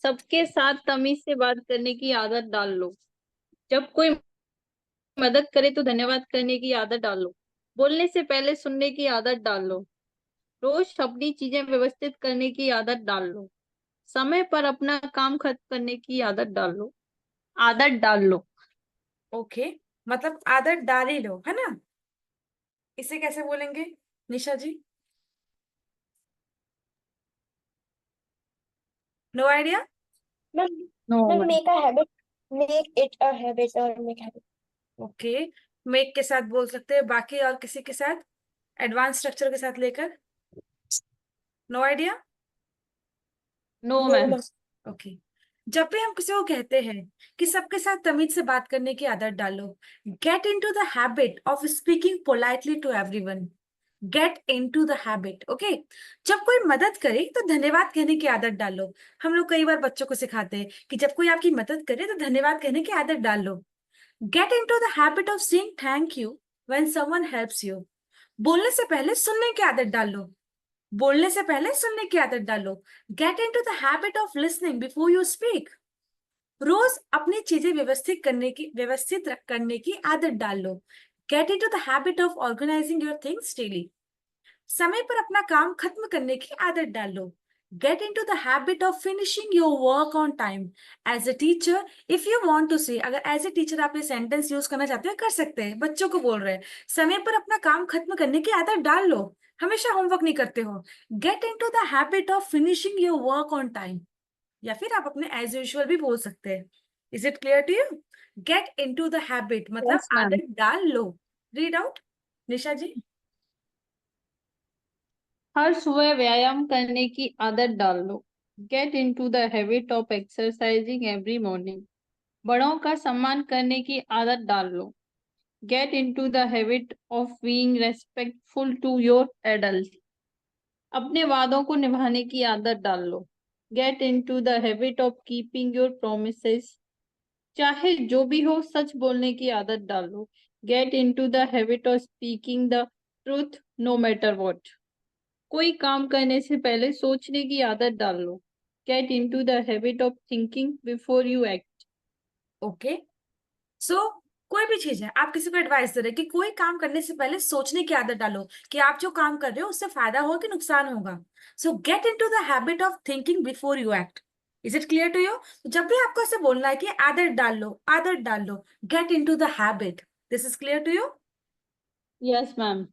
सबके साथ तमीज से बात करने की आदत डाल लो। जब कोई मदद करे तो धन्यवाद करने की आदत डाल लो। बोलने से पहले सुनने की आदत डाल लो। रोज अपनी चीजें व्यवस्थित करने की आदत डाल लो। समय पर अपना काम खत्म करने की आदत डाल लो। आदत डाल लो। ओके, मतलब आदत डाल ही लो, है ना? इसे कैसे बोलेंगे Nisha ji? No idea? Ma'am no ma'am ma'am. Make a habit, make it a habit और मेक हैबिट। ओके, मेक के साथ बोल सकते हैं, बाकी और किसी के साथ एडवांस स्ट्रक्चर के साथ लेकर? No idea? No no ma'am. Ma'am. Okay, जब भी हम किसी को कहते हैं कि सबके साथ तमीज से बात करने की आदत डालो, get into the habit of speaking politely to everyone. Get into the habit, okay? जब कोई मदद करे तो धन्यवाद कहने की आदत डालो। हम लोग कई बार बच्चों को सिखाते हैं कि जब कोई आपकी मदद करे तो धन्यवाद कहने की आदत डाल लो। Get into the habit of saying thank you when someone helps you. बोलने से पहले सुनने की आदत डाल लो। बोलने से पहले सुनने की आदत डालो। Get into the habit of listening before you speak. रोज अपनी चीजें व्यवस्थित करने की आदत डाल लो। Get into the habit of organising your things daily. समय पर अपना काम खत्म करने की आदत डाल लो। Get into the habit of finishing your work on time. As a teacher, if you want to say, अगर एज अ टीचर आप ये सेंटेंस यूज करना चाहते हो कर सकते हैं। बच्चों को बोल रहे हैं समय पर अपना काम खत्म करने की आदत डाल लो। हमेशा होमवर्क नहीं करते हो। Gate into the habit of finishing your work on time. या फिर आप अपने एज यूजुअल भी बोल सकते हैं। Is it clear to you? Get into the habit मतलब यस मैम। आदत डाल लो। रीड आउट निशा जी। हर सुबह व्यायाम करने की आदत डाल लो। Get into the habit of exercising every morning. बड़ों का सम्मान करने की आदत डाल लो। Get into the habit of being respectful to your adult. अपने वादों को निभाने की आदत डाल लो। Get into the habit of keeping your promises. चाहे जो भी हो सच बोलने की आदत डाल लो। Get into the habit of speaking the truth no matter what. कोई काम करने से पहले सोचने की आदत डाल लो। Get into the habit of thinking before you act. Okay, so कोई भी चीज है, आप किसी को एडवाइस दे रहे हैं कि कोई काम करने से पहले सोचने की आदत डालो कि आप जो काम कर रहे हो उससे फायदा होगा कि नुकसान होगा। So get into the habit of thinking before you act. Is it clear to you? जब भी आपको ऐसे बोलना है कि आदत डाल लो, आदत डाल लो, get into the habit. This is clear to you? Yes ma'am.